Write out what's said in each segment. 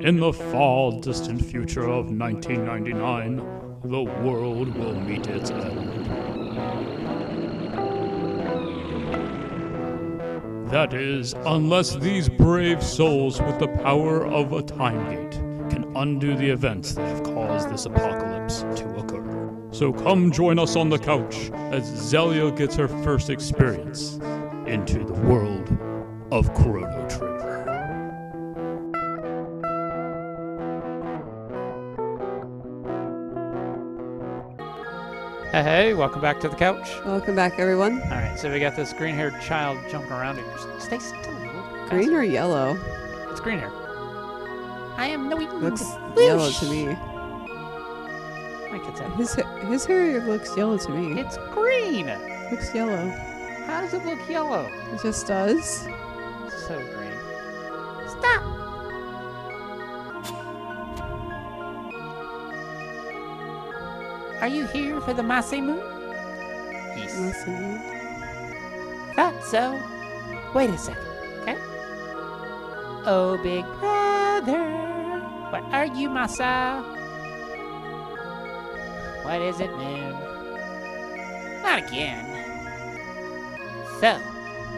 In the far distant future of 1999, the world will meet its end. That is, unless these brave souls with the power of a time gate can undo the events that have caused this apocalypse to occur. So come join us on the couch as Zellia gets her first experience into the world of Chrono Trigger. Hey, welcome back to the couch. Welcome back, everyone. All right, so we got this green-haired child jumping around here. Stay still. Green or yellow? It's green hair. I am no Looks yellow to me. My kid's out. His hair looks yellow to me. It's green. Looks yellow. How does it look yellow? It just does. It's so green. Stop. Are you here for the Masamune? Yes. Masamune. Thought so. Wait a second, okay? Oh, big brother. What are you, Masa? What is it, Moon? Not again. So,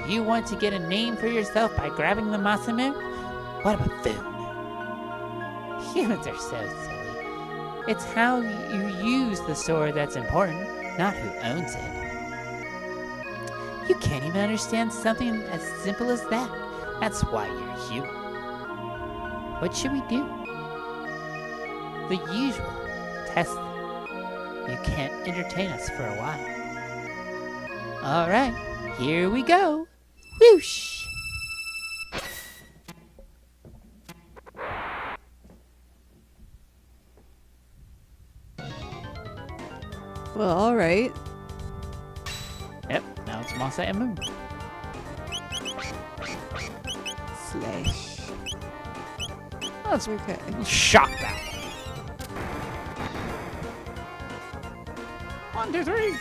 you want to get a name for yourself by grabbing the Masamune? What a buffoon. Humans are so silly. It's how you use the sword that's important, not who owns it. You can't even understand something as simple as that. That's why you're human. What should we do? The usual. Test them. You can't entertain us for a while. Alright, here we go. Whoosh! Well, alright. Yep, now it's Masa and Moon. Slash. Oh, it's Okay. shock battle. 1, 2, 3.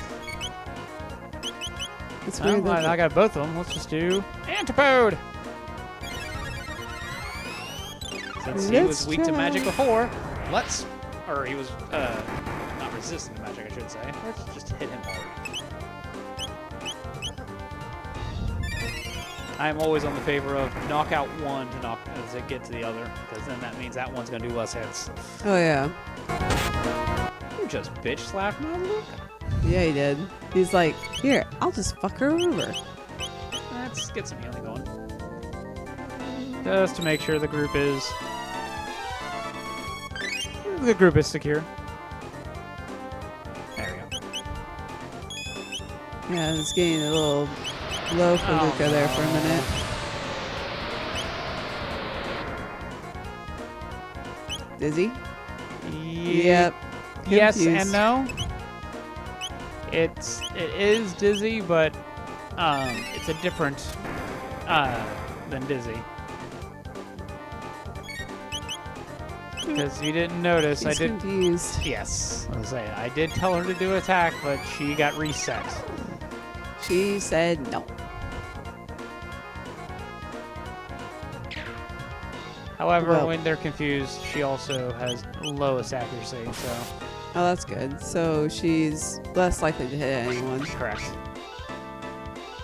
It's Well, weird that I got both of them. Let's just do Antipode. Since he was weak to magic before, he was not resistant to magic, I should say. Let's just hit him hard. I'm always on the favor of knock out one to knock as it get to the other, because then that means that one's gonna do less hits. Oh, yeah. You just bitch slapped my Luca. Yeah, he did. He's like, here, I'll just fuck her over. Let's get some healing going. Just to make sure the group is secure. There we go. Yeah, it's getting a little low for Luca there for a minute. Dizzy? Yep. Yes Confused. and no. It is dizzy, but it's a different than dizzy. Because you didn't notice, He's confused. Yes, I was saying I did tell her to do attack, but she got reset. She said no. However, Well- when they're confused, she also has lowest accuracy, so Oh, that's good. So she's less likely to hit anyone. correct.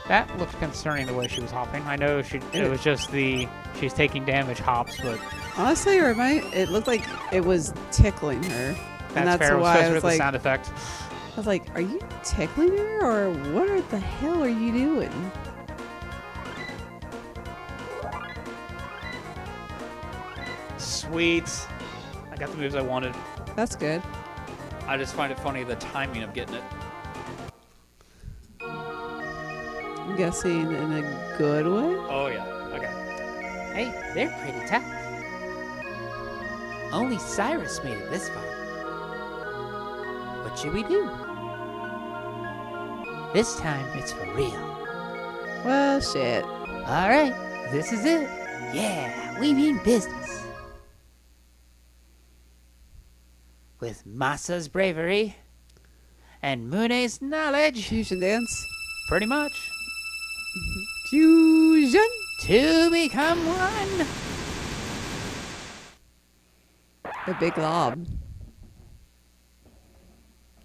That looked concerning the way she was hopping. I know it was just she's taking damage hops, but Honestly, it looked like it was tickling her. And that's fair, why especially I was with the like, sound effect. I was like, are you tickling her or what the hell are you doing? Sweet. I got the moves I wanted. That's good. I just find it funny the timing of getting it. I'm guessing in a good way. Oh, yeah. Okay. Hey, they're pretty tough. Only Cyrus made it this far. What should we do? This time, it's for real. Well, shit. All right, this is it. Yeah, we mean business. With Masa's bravery and Mune's knowledge, Fusion dance. pretty much, Fusion. to become one. A big lob.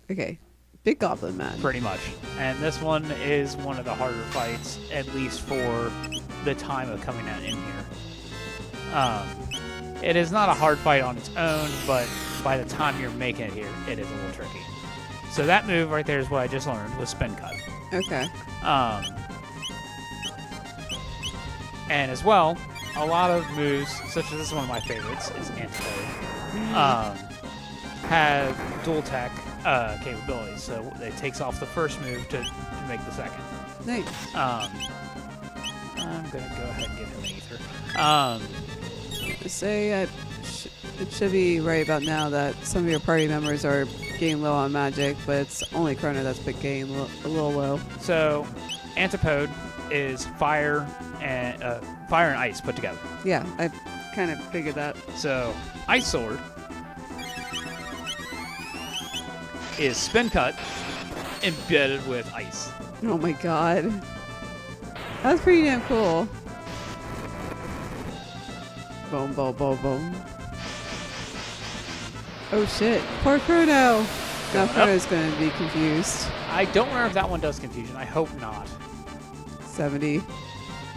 Okay. Big goblin man. Pretty much. And this one is one of the harder fights, at least for the time of coming out in here. It is not a hard fight on its own, but by the time you're making it here, it is a little tricky. So that move right there is what I just learned, was spin cut. Okay. And as well, a lot of moves, such as this is one of my favorites, is Antipode, have dual attack capabilities. So it takes off the first move to make the second. Nice. I'm going to go ahead and give him Aether. Say it should be right about now that some of your party members are getting low on magic, but it's only Chrono that's been getting a little low. So Antipode is fire and ice put together. Yeah, I kind of figured that. So Ice Sword is spin cut embedded with ice. Oh my god. That's pretty damn cool. Boom, boom, boom, boom. Oh shit. Poor Chrono. Now Chrono's going to be confused. I don't remember if that one does confusion. I hope not. 70.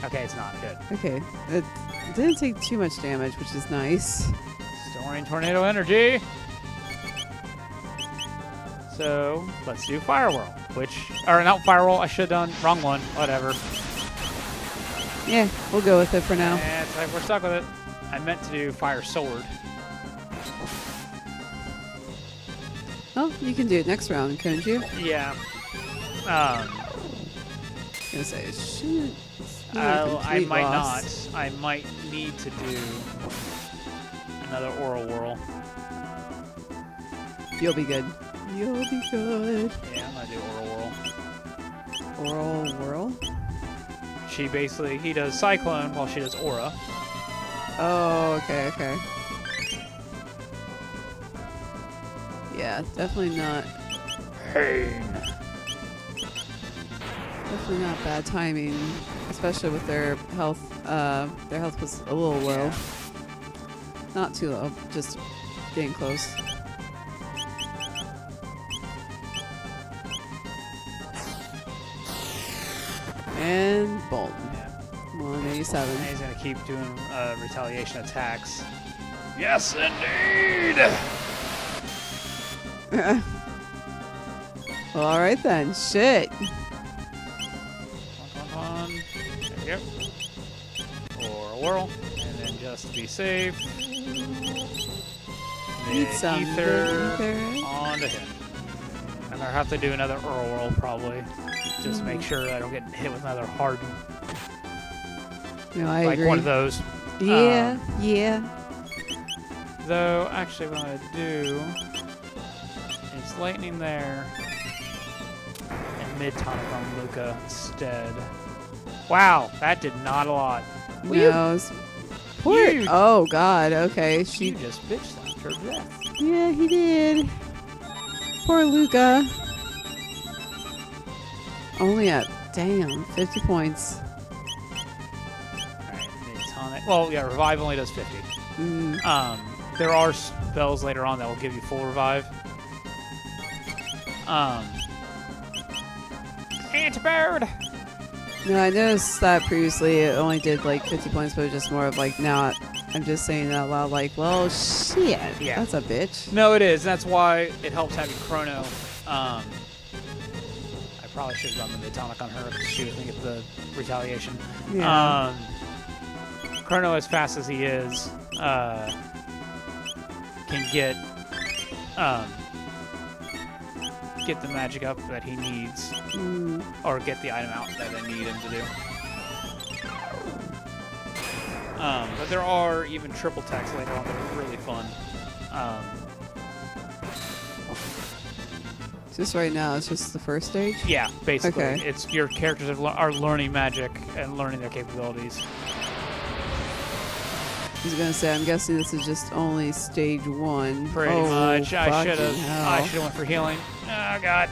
Okay, it's not good. Okay. It didn't take too much damage, which is nice. Storing tornado energy. So let's do Fire Whirl, or not Fire Whirl. I should have done wrong one. Whatever. Yeah, we'll go with it for now. And it's like we're stuck with it. I meant to do Fire Sword. Oh, you can do it next round, couldn't you? Yeah. I was gonna say, shoot. I might not. I might need to do another Oral Whirl. You'll be good. You'll be good. Yeah, I'm gonna do Oral Whirl. Oral whirl? He does Cyclone while she does Aura. Oh, okay, okay. Yeah, definitely not. Pain. Definitely not bad timing, especially with their health. Their health was a little low. Yeah. Not too low, just getting close. And boom. Yeah. 187. And he's going to keep doing retaliation attacks. Yes, indeed! Well, alright then. Shit. Come on. There you go. Or a whirl. And then just to be safe, Need the some ether ether. onto him. And I'll have to do another Earl Whirl probably. Just to make sure I don't get hit with another hard, No, I like agree. one of those. Yeah, yeah. Though, actually what I'm going to do is lightning there and mid-tonic on Luca instead. Wow, that did not a lot. No, it's poor. You- Oh God. Okay, You she. just bitch slapped her to death. Yeah, he did. Poor Luca. Only at 50 points. Alright, mid-tonic. Well, yeah, Revive only does 50. Mm. There are spells later on that will give you full revive. Antipode! No, I noticed that previously it only did like 50 points, but it was just more of like now I'm just saying it out loud like, well, shit. Yeah. That's a bitch. No, it is. That's why it helps having Chrono. I probably should have done the mid-tonic on her because she was going to get the retaliation. Yeah. Chrono, as fast as he is, can get the magic up that he needs, Mm. or get the item out that I need him to do. But there are even triple attacks later on that are really fun. Just right now, it's just the first stage. Yeah, basically, Okay. it's your characters are learning magic and learning their capabilities. I was gonna say, I'm guessing this is just only stage 1. Pretty Oh, much. I should fucking hell. have went for healing. Oh god.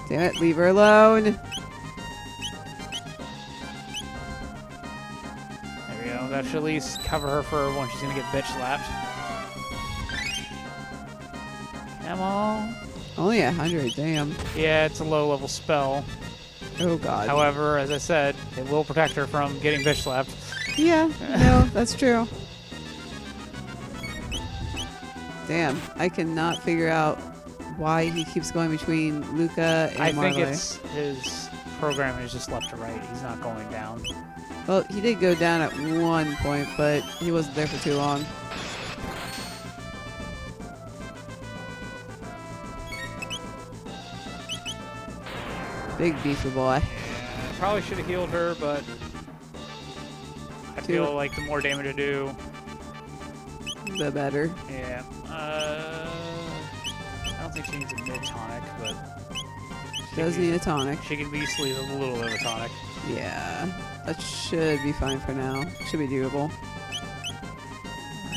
Damn it, leave her alone. There we go. That should at least cover her for when she's gonna get bitch slapped. Come on. Only 100, damn. Yeah, it's a low level spell. Oh god. However, as I said, it will protect her from getting bitch slapped. Yeah, no, that's true. Damn, I cannot figure out why he keeps going between Luca and I Marley. think it's his programming is just left to right. He's not going down. Well, he did go down at one point, but he wasn't there for too long. Big beefy boy. Probably should have healed her, but I feel like the more damage I do, The better. yeah. I don't think she needs a mid tonic, but Does need a tonic. she can at least leave a little bit of a tonic. Yeah, that should be fine for now. Should be doable.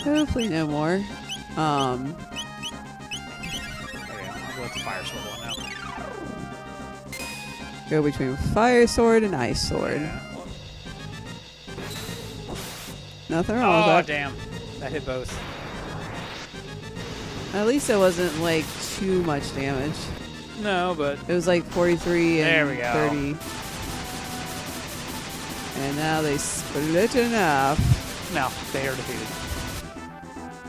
Hopefully no more. There we go. I'll go with the fire sword one now. Go between fire sword and ice sword. Yeah. Nothing wrong with Oh, that. damn. That hit both. At least it wasn't like too much damage. No, but It was like 43 and There we go. 30. And now they split in half. no, they are defeated.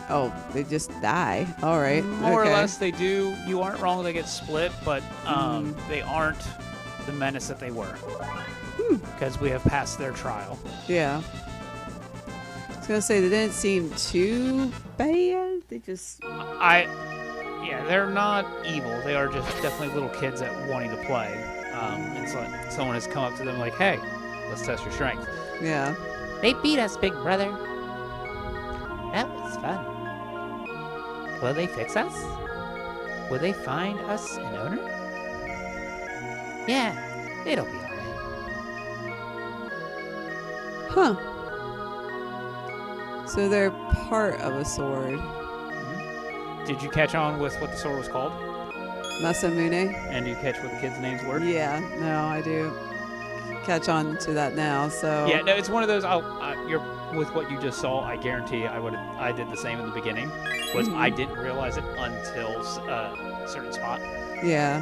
Oh, they just die. All right. More okay. or less, they do. You aren't wrong, they get split, but they aren't the menace that they were. Because we have passed their trial. Yeah. I was gonna say they didn't seem too bad. They just Yeah, they're not evil. They are just definitely little kids that wanting to play. It's like someone has come up to them like, hey, let's test your strength. yeah. They beat us, big brother. That was fun. Will they fix us? Will they find us an owner? Yeah, it'll be alright. Huh. So they're part of a sword. Did you catch on with what the sword was called? Masamune? And do you catch what the kids' names were? Yeah, no, I do catch on to that now, so... Yeah, no, it's one of those. You're with what you just saw. I guarantee I did the same in the beginning. Was I didn't realize it until a certain spot. Yeah.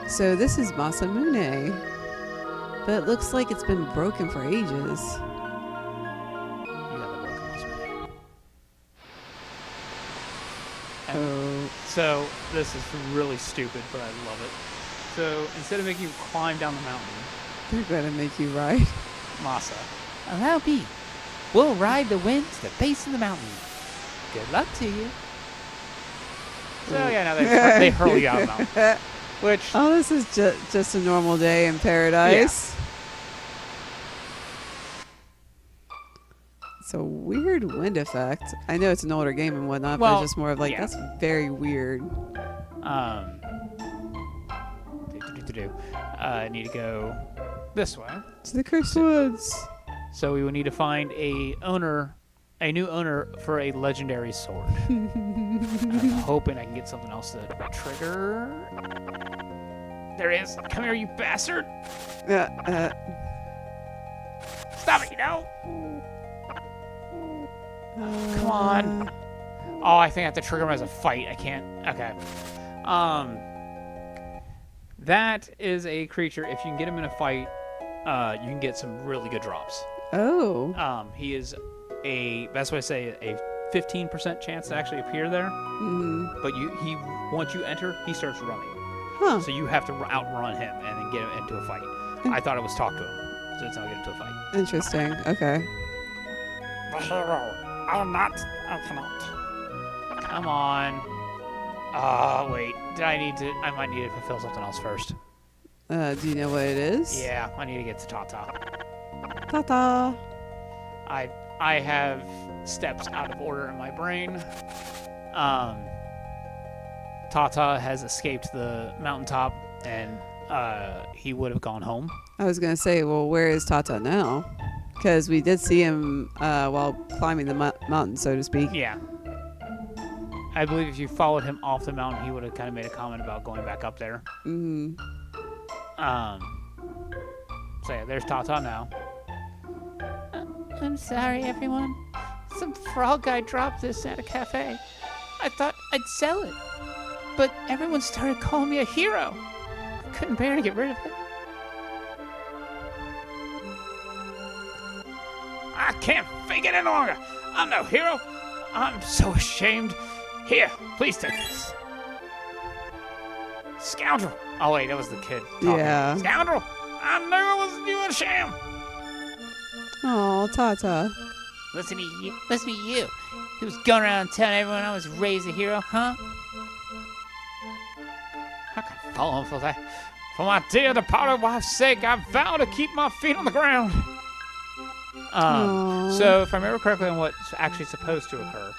So this is Masamune. But it looks like it's been broken for ages. You got the broken Masamune. Oh. So this is really stupid, but I love it. So instead of making you climb down the mountain, They're gonna make you ride. Masa, Allow me. We'll ride the wind to the base of the mountain. Good luck to you. so yeah, now they hurl you out of the mountain. Which Oh, this is just a normal day in paradise. It's a weird wind effect. I know it's an older game and whatnot, but Well, it's just more of like, yeah. that's very weird. I need to go this way. To the Cursed Woods. So we will need to find a new owner for a legendary sword. I'm hoping I can get something else to trigger. There it is. Come here, you bastard! Stop it, you know! Come on. Oh, I think I have to trigger him as a fight. I can't. Okay. That is a creature. If you can get him in a fight, you can get some really good drops. Oh. He is that's what I say, a 15% chance to actually appear there. But once you enter, he starts running. Huh. So you have to outrun him and then get him into a fight. I thought it was talk to him, so that's how I get into a fight. Interesting. Okay. The hero. I'll not open it. Come on. Oh, wait. I might need to fulfill something else first. Do you know what it is? Yeah, I need to get to Tata. Ta-ta. I have steps out of order in my brain. Tata has escaped the mountaintop, and he would have gone home. I was going to say, well, where is Tata now? Because we did see him while climbing the mountain, so to speak. Yeah. I believe if you followed him off the mountain, he would have kind of made a comment about going back up there. Mm-hmm. So yeah, there's Tata now. I'm sorry, everyone. Some frog guy dropped this at a cafe. I thought I'd sell it, but everyone started calling me a hero. I couldn't bear to get rid of it. I can't fake it any longer. I'm no hero. I'm so ashamed. Here, please take this. Scoundrel. Oh, wait, that was the kid talking. Yeah. Scoundrel. I knew it was you a sham. Oh, Tata. Listen to you. He was going around telling everyone I was raised a hero, huh? I can follow him for that. For my dear departed wife's sake, I vow to keep my feet on the ground. Aw. So, if I remember correctly on what's actually supposed to occur,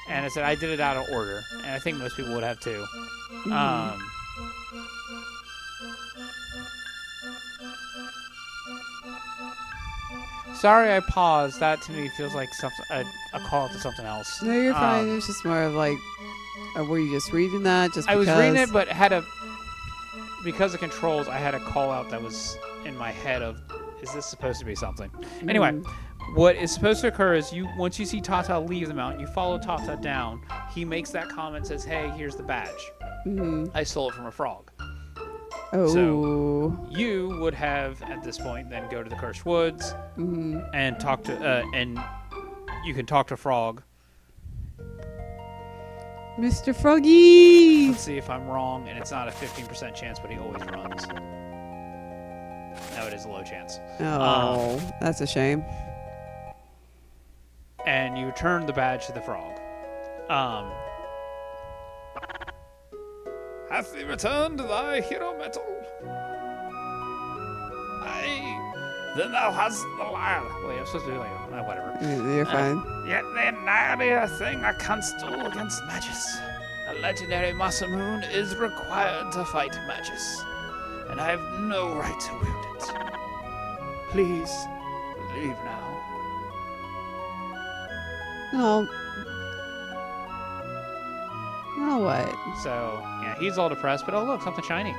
and I said I did it out of order, and I think most people would have too. Sorry, I paused. That to me feels like something a call to something else. No, you're fine. It was just more of like, were you just reading that? Just I was because? reading it, but because of controls, I had a call out that was in my head of, is this supposed to be something? Anyway, what is supposed to occur is once you see Tata leave the mountain, you follow Tata down. He makes that comment, says, "Hey, here's the badge. I stole it from a frog." Oh. So you would have at this point then go to the Cursed Woods and talk to and you can talk to Frog. Mr. Froggy! Let's see if I'm wrong, and it's not a 15% chance, but he always runs. No, it is a low chance. Oh, that's a shame. And you return the badge to the frog. Hath thee returned thy hero metal? Aye, then thou hast the lyre. Wait, I'm supposed to be like, whatever. You're fine. Yet the nary thing I canst do against Magus. A legendary Masamune is required to fight Magus, and I have no right to wield it. Please, leave now. Oh. Oh, what? So, yeah, he's all depressed, but oh look, something shiny.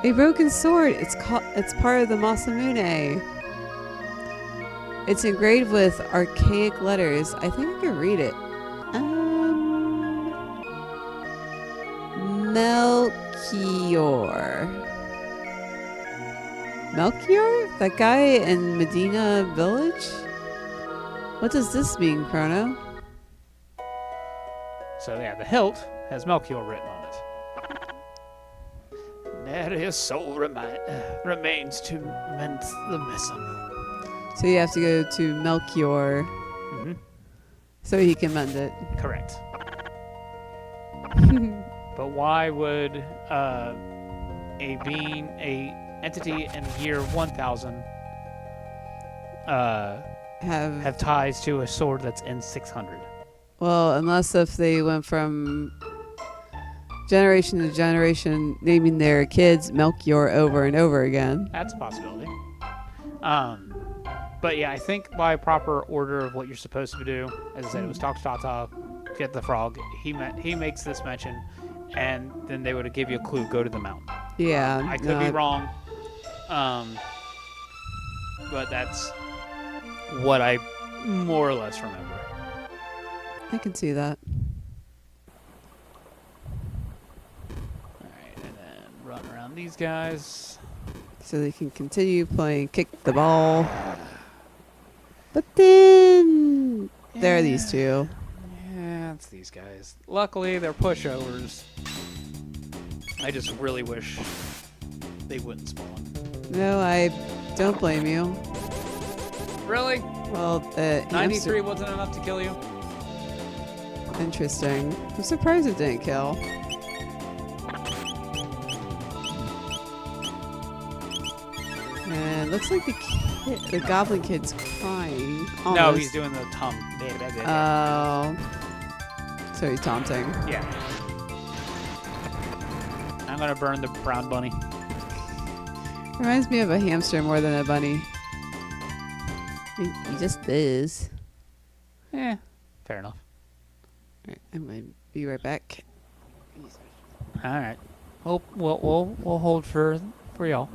A broken sword. It's part of the Masamune. It's engraved with archaic letters. I think I can read it. Melchior. Melchior? That guy in Medina Village? What does this mean, Chrono? So yeah, the hilt has Melchior written on it. Nary his soul remains to mend the Masamune. So you have to go to Melchior so he can mend it. Correct. But why would a entity in the year 1000 have ties to a sword that's in 600? Well, unless if they went from generation to generation naming their kids Melchior over and over again. That's a possibility. But yeah, I think by proper order of what you're supposed to do, as I said, it was talk to Tata, get the frog. He makes this mention, and then they would give you a clue: go to the mountain. Yeah, I could be wrong, but that's what I more or less remember. I can see that. All right, and then run around these guys. So they can continue playing kick the ball. But then there are these two. Yeah, it's these guys. Luckily, they're pushovers. I just really wish they wouldn't spawn. No, I don't blame you. Really? Well, 93 wasn't enough to kill you? Interesting. I'm surprised it didn't kill. And looks like the goblin kid's crying. Almost. No, he's doing the tongue. Oh. So he's taunting. Yeah. I'm gonna burn the brown bunny. Reminds me of a hamster more than a bunny. He just is. Yeah, fair enough. Alright, I'm gonna be right back. Use my All right. We'll hold for y'all.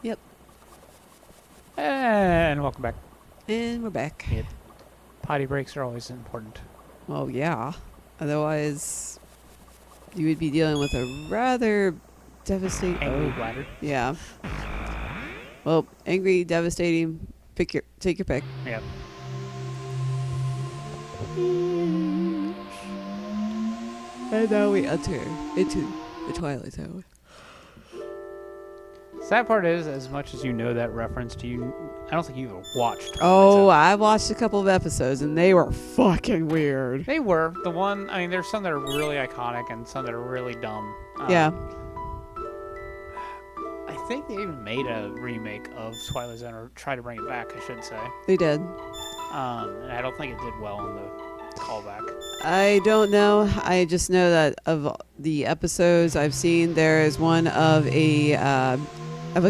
Yep. And welcome back. And we're back. Yep. Potty breaks are always important. Well, yeah. Otherwise, you would be dealing with a rather devastating... Angry bladder. Yeah. Well, angry, devastating, take your pick. Yep. And now we enter into the Twilight Zone. Sad part is, as much as you know that reference, I don't think you even watched. Twilight Oh, Zone. I watched a couple of episodes and they were fucking weird. They were the one. I mean, there's some that are really iconic and some that are really dumb. Yeah. I think they even made a remake of Twilight Zone, or tried to bring it back, I should say. They did. And I don't think it did well on the callback. I don't know. I just know that of the episodes I've seen, there is one of a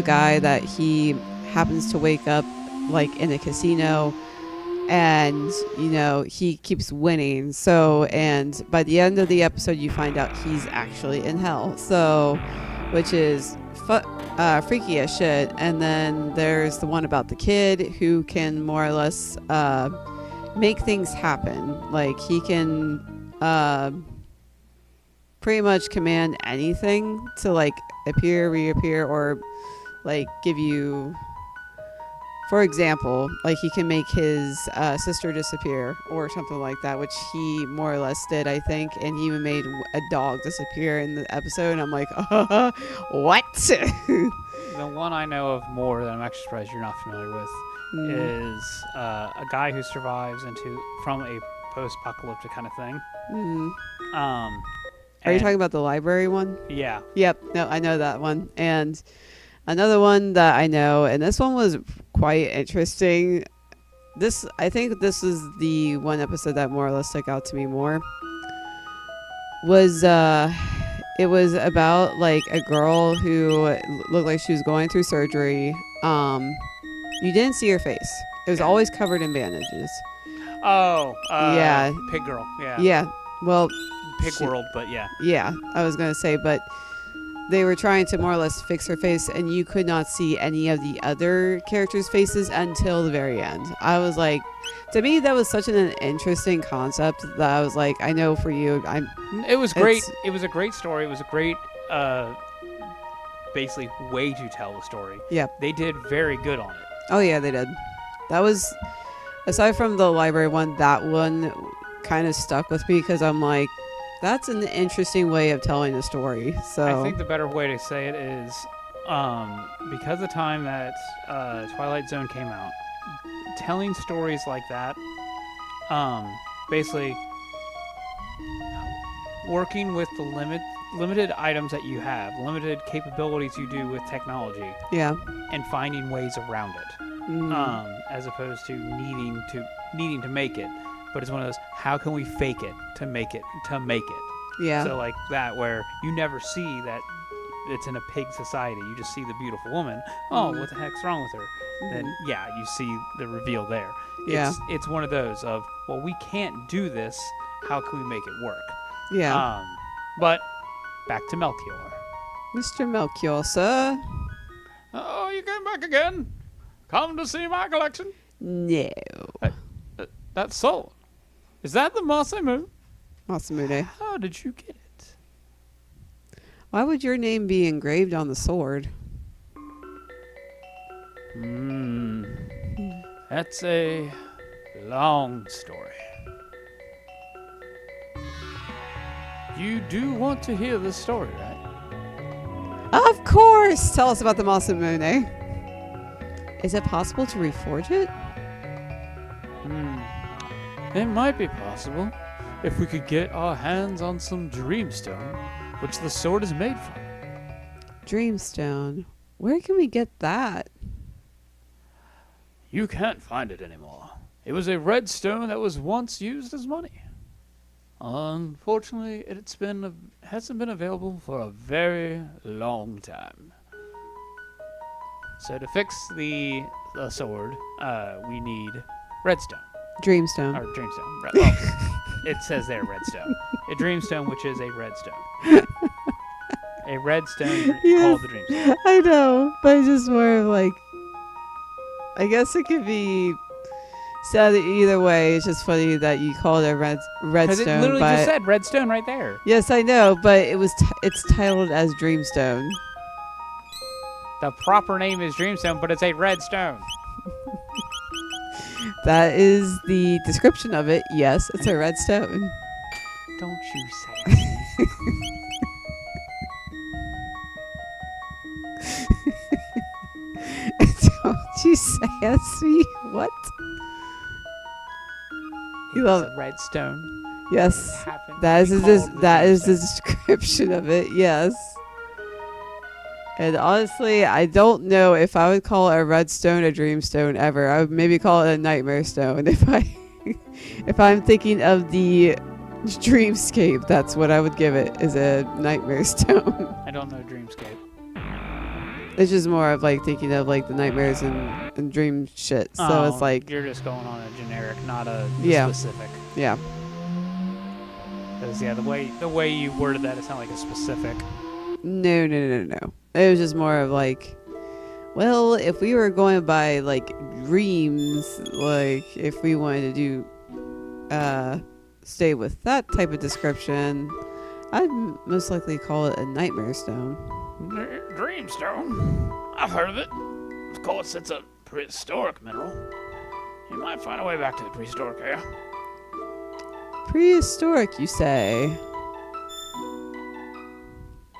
guy that he happens to wake up like in a casino, and he keeps winning. So, and by the end of the episode, you find out he's actually in hell. So, which is freaky as shit. And then there's the one about the kid who can more or less make things happen. Like he can pretty much command anything to like appear, reappear, or like give you, for example, like he can make his sister disappear or something like that, which he more or less did, I think. And he even made a dog disappear in the episode. And I'm like, what? The one I know of more that I'm actually surprised you're not familiar with is a guy who survives from a post-apocalyptic kind of thing. Are you talking about the library one? Yeah. Yep. No, I know that one. And another one that I know, and this one was quite interesting. I think this is the one episode that more or less stuck out to me more. It was about like a girl who looked like she was going through surgery. You didn't see her face. It was always covered in bandages. Oh. Yeah. Pig Girl. Yeah. Yeah. Well, Pig World, but yeah. Yeah, I was going to say, but they were trying to more or less fix her face, and you could not see any of the other characters' faces until the very end. I was like, to me, that was such an interesting concept that I was like, I know for you, It was great. It was a great story. It was a great, basically, way to tell the story. Yeah. They did very good on it. Oh, yeah, they did. That was, aside from the library one, that one kind of stuck with me because I'm like, that's an interesting way of telling a story. So I think the better way to say it is, because the time that Twilight Zone came out, telling stories like that, basically working with the limited items that you have, limited capabilities you do with technology, Yeah. and finding ways around it, as opposed to needing to make it. But it's one of those, how can we fake it to make it to make it? Yeah. So like that, where you never see that it's in a pig society. You just see the beautiful woman. Oh, what the heck's wrong with her? Then yeah, you see the reveal there. Yeah. It's one of those of, well, we can't do this. How can we make it work? Yeah. But back to Melchior. Mr. Melchior, sir. Oh, you came back again? Come to see my collection? No. That sword. Is that the Masamune? Masamune. How did you get it? Why would your name be engraved on the sword? That's a long story. You do want to hear the story, right? Of course! Tell us about the Masamune. Is it possible to reforge it? It might be possible if we could get our hands on some dreamstone, which the sword is made from. Dreamstone. Where can we get that? You can't find it anymore. It was a red stone that was once used as money. Unfortunately, hasn't been available for a very long time. So to fix the sword, we need redstone. Dreamstone. Or dreamstone. Well, it says there redstone. A dreamstone, which is a redstone. A redstone called the dreamstone. I know, but it's just more of like, I guess it could be said either way. It's just funny that you call it a redstone. Because it literally but just said redstone right there. yes, I know, but it's titled as Dreamstone. The proper name is dreamstone, but it's a redstone. That is the description of it. Yes, it's a red stone. Don't you say it. Don't you say it, sweet? What? You love It's a redstone. Yes, Happened that to is be called the that is the dreamstone. description of it. Yes. And honestly, I don't know if I would call a redstone a dreamstone ever. I would maybe call it a nightmare stone if I'm thinking of the dreamscape. That's what I would give it, is a nightmare stone. I don't know dreamscape. It's just more of like thinking of like the nightmares and dream shit. So it's like, you're just going on a generic, not a Yeah. specific. yeah. Because yeah, the way you worded that, it sounded like a specific. No. It was just more of like, well, if we were going by like dreams, like if we wanted to do, stay with that type of description, I'd most likely call it a nightmare stone. Dreamstone? I've heard of it. Of course, it's a prehistoric mineral. You might find a way back to the prehistoric era. Prehistoric, you say?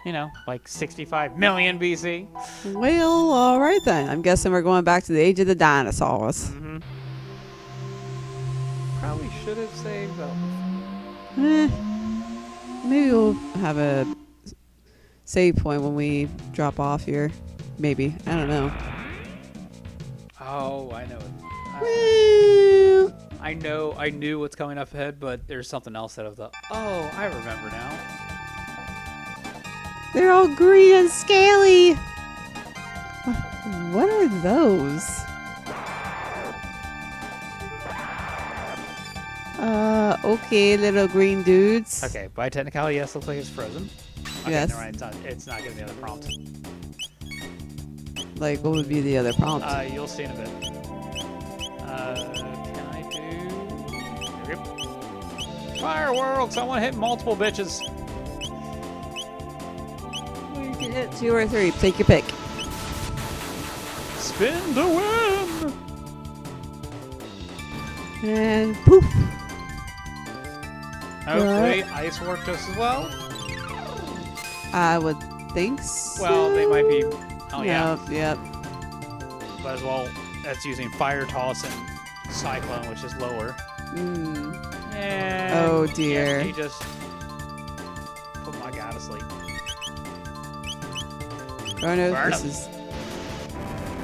You know, like 65 million BC. Well, all right then. I'm guessing we're going back to the age of the dinosaurs. Mm-hmm. Probably should have saved them. Maybe we'll have a save point when we drop off here. Maybe. I don't know. Oh, I know. Well, I knew what's coming up ahead, but there's something else out of the. Oh, I remember now. they're all green and scaly. What are those? Okay, little green dudes. Okay, by technicality, yes, looks like it's frozen. Okay, Yes. never mind, it's not getting the other prompt. Like, what would be the other prompt? You'll see in a bit. Can I do? Yep. Fireworks! I want to hit multiple bitches. You can hit 2 or 3. Take your pick. Spin to win! And poof. Hopefully, ice worked just as well. I would think so. Well, they might be. Oh yeah. Yep. But as well, that's using fire toss and cyclone, which is lower. Mm. And Oh, dear. yeah, he just put my get out of sleep. Chrono, Burn this 'em. is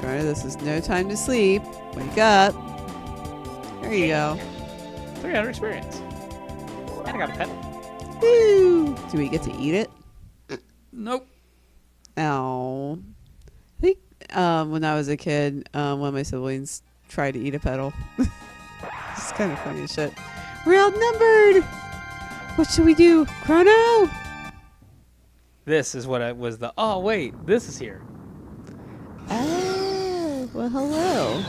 Chrono, this is no time to sleep. Wake up. There you go. 300 experience. And I got a pedal. Woo! Do we get to eat it? Nope. Oh. I think when I was a kid, one of my siblings tried to eat a pedal. It's kind of funny as shit. We're outnumbered! What should we do? Chrono! This is what was the. Oh, wait. This is here. Oh, well, hello.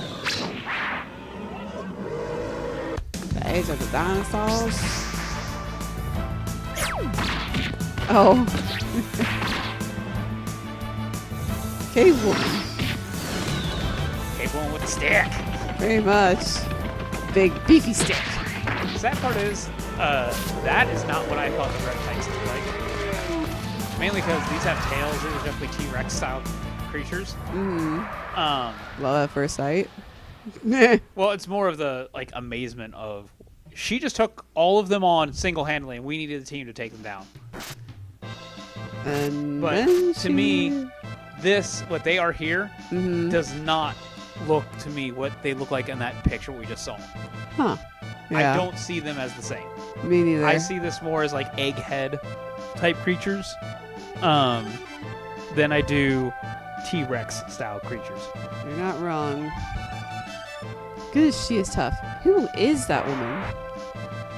The age of the dinosaurs. Oh. Cave woman. Cave one with the stick. Very much. Big, beefy stick. Sad part is, that is not what I thought the reptiles looked like. Mainly because these have tails. These are definitely T-Rex style creatures. Love at first sight. Well, it's more of the like amazement of she just took all of them on single-handedly, and we needed a team to take them down. And But then to me, this what they are here Mhm. does not look to me what they look like in that picture we just saw. Huh. Yeah. I don't see them as the same. Me neither. I see this more as like egghead type creatures, than I do T-Rex style creatures. You're not wrong. Goodness, she is tough. Who is that woman?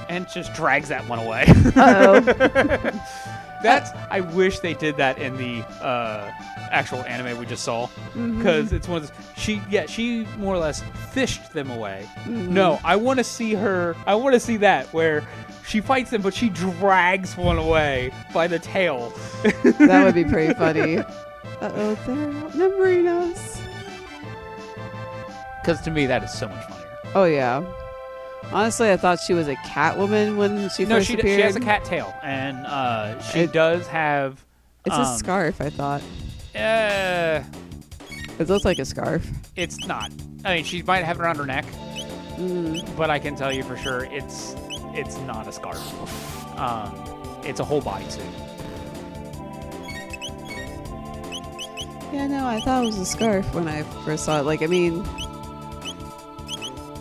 And just drags that one away. Uh-oh. That's. I wish they did that in the actual anime we just saw, because it's one of those. She more or less fished them away. No, I want to see her. I want to see that where she fights them, but she drags one away by the tail. That would be pretty funny. Uh-oh, they're outnumbering us. Because to me, that is so much funnier. Oh, yeah. Honestly, I thought she was a cat woman when she No, first she appeared. has a cat tail, and she does have. It's a scarf, I thought. Uh, It looks like a scarf. it's not. I mean, she might have it around her neck, but I can tell you for sure it's not a scarf. It's a whole bodysuit. Yeah, no, I thought it was a scarf when I first saw it. Like, I mean,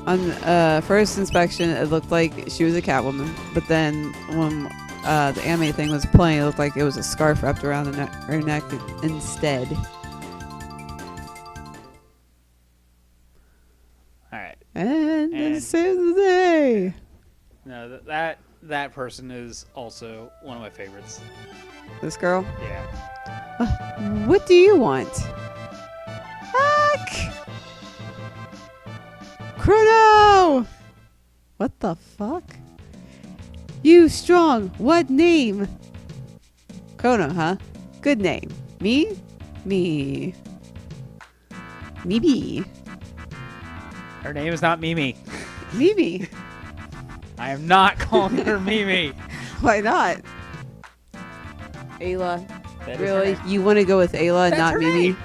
on first inspection, it looked like she was a Catwoman. But then when the anime thing was playing, it looked like it was a scarf wrapped around her neck instead. All right. And And- it saves the day. No, that person is also one of my favorites. This girl. Yeah. What do you want? Fuck! Chrono! What the fuck? You strong. What name? Chrono, huh? Good name. Me? Me. Mimi. Her name is not Mimi. Mimi. I am not calling her Mimi. Why not? Ayla. That is her Really? name. You want to go with Ayla and That's not her Mimi? name.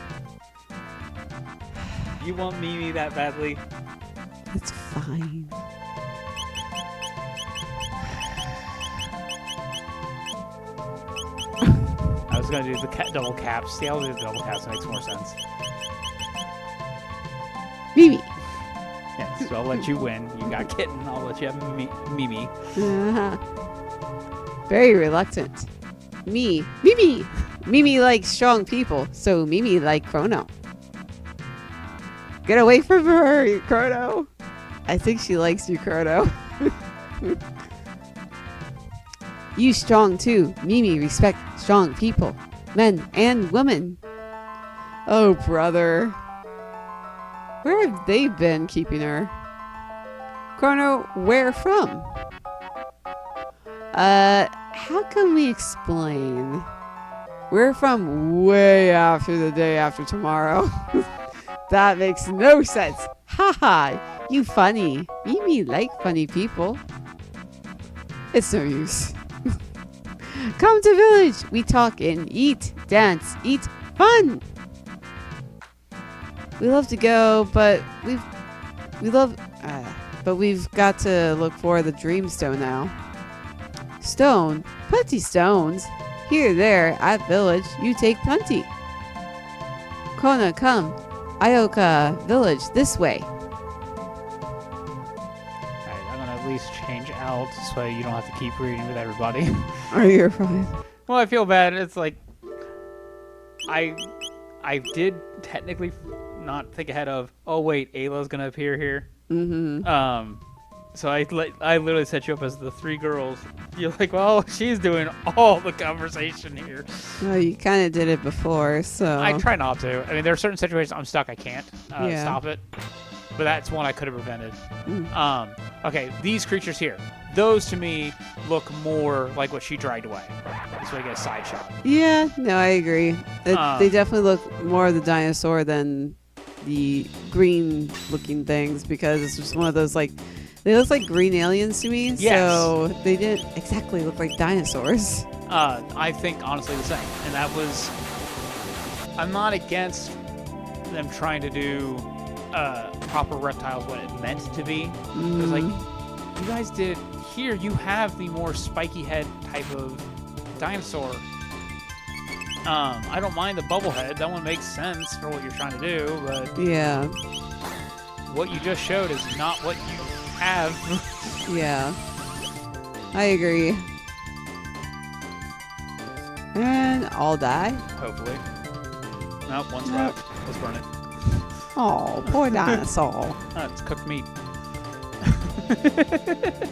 You want Mimi that badly? It's fine. I was gonna do the double caps. See, I'll do the double caps. It makes more sense. Mimi. Yeah, so I'll let you win. You got Kitten. I'll let you have Mimi. Uh-huh. Very reluctant. Me. Mimi. Mimi likes strong people, so Mimi like Chrono. Get away from her, Chrono. I think she likes you, Chrono. You strong too. Mimi respect strong people, men and women. Oh, brother. Where have they been keeping her? Chrono, where from? How can we explain? We're from way after the day after tomorrow. That makes no sense. Haha, you funny. Mimi like funny people. It's no use. Come to village. We talk and eat, dance, eat, fun. We love to go, but we've got to look for the Dreamstone now. Stone? Plenty stones. Here, there, at village, you take plenty. Kona, come. Ioka village, this way. Alright, I'm gonna at least change out so you don't have to keep reading with everybody. Oh, you're fine. Well, I feel bad. It's like I did technically not think ahead of. Oh wait, Ayla's gonna appear here. Mm-hmm. So I literally set you up as the three girls. You're like, well, she's doing all the conversation here. Well, you kind of did it before, so. I try not to. I mean, there are certain situations I'm stuck. I can't Yeah. stop it. But that's one I could have prevented. Mm. Okay, these creatures here. Those to me look more like what she dragged away. This way I get a side shot. Yeah, no, I agree. They definitely look more of the dinosaur than the green-looking things because it's just one of those, like, they look like green aliens to me, Yes. so they didn't exactly look like dinosaurs. I think honestly the same. And that was... I'm not against them trying to do proper reptiles what it meant to be. It was like, you guys did... Here you have the more spiky head type of dinosaur. I don't mind the bubble head. That one makes sense for what you're trying to do, but Yeah, what you just showed is not what you have. yeah. I agree. And I'll die. Hopefully. Nope, one's right. Let's burn it. Oh, poor dinosaur. It's cooked meat.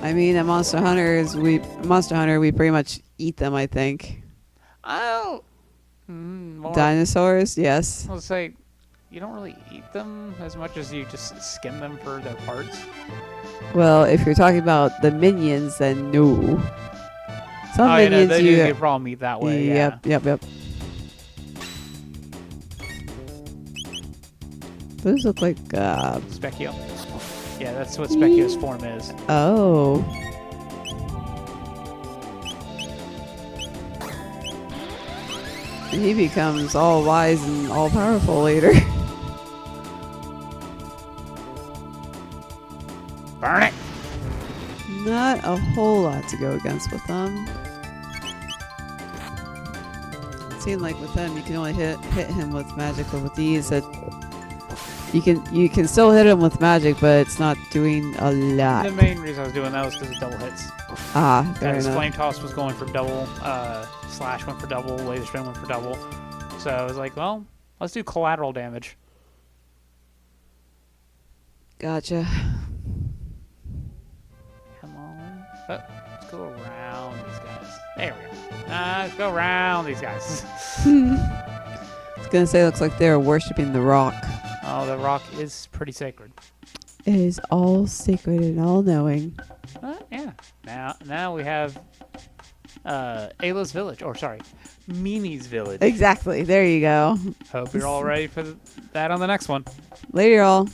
I mean, at Monster Hunter, we pretty much eat them, I think. Oh. More, Dinosaurs, yes. I'll say, you don't really eat them as much as you just skim them for their parts. Well, if you're talking about the minions, then no. Some Oh, yeah, no, minions they you do get raw meat that way. Yep. Those look like Specchio. Yeah, that's what Specchio's form is. oh. And he becomes all wise and all powerful later. Burn it! Not a whole lot to go against with them. It seemed like with them you can only hit him with magic, but with these that you can still hit him with magic, but it's not doing a lot. The main reason I was doing that was because of double hits. Ah, fair Because enough. Flame Toss was going for double, Slash went for double, Laser String went for double. So I was like, well, let's do collateral damage. Gotcha. Come on. Let's go around these guys. There we go. Let's go around these guys. I was gonna say, looks like they're worshiping the rock. Oh, the rock is pretty sacred. It is all sacred and all knowing. Yeah. Now we have Ayla's village. Or sorry, Mimi's village. Exactly. There you go. Hope you're all ready for that on the next one. Later, all.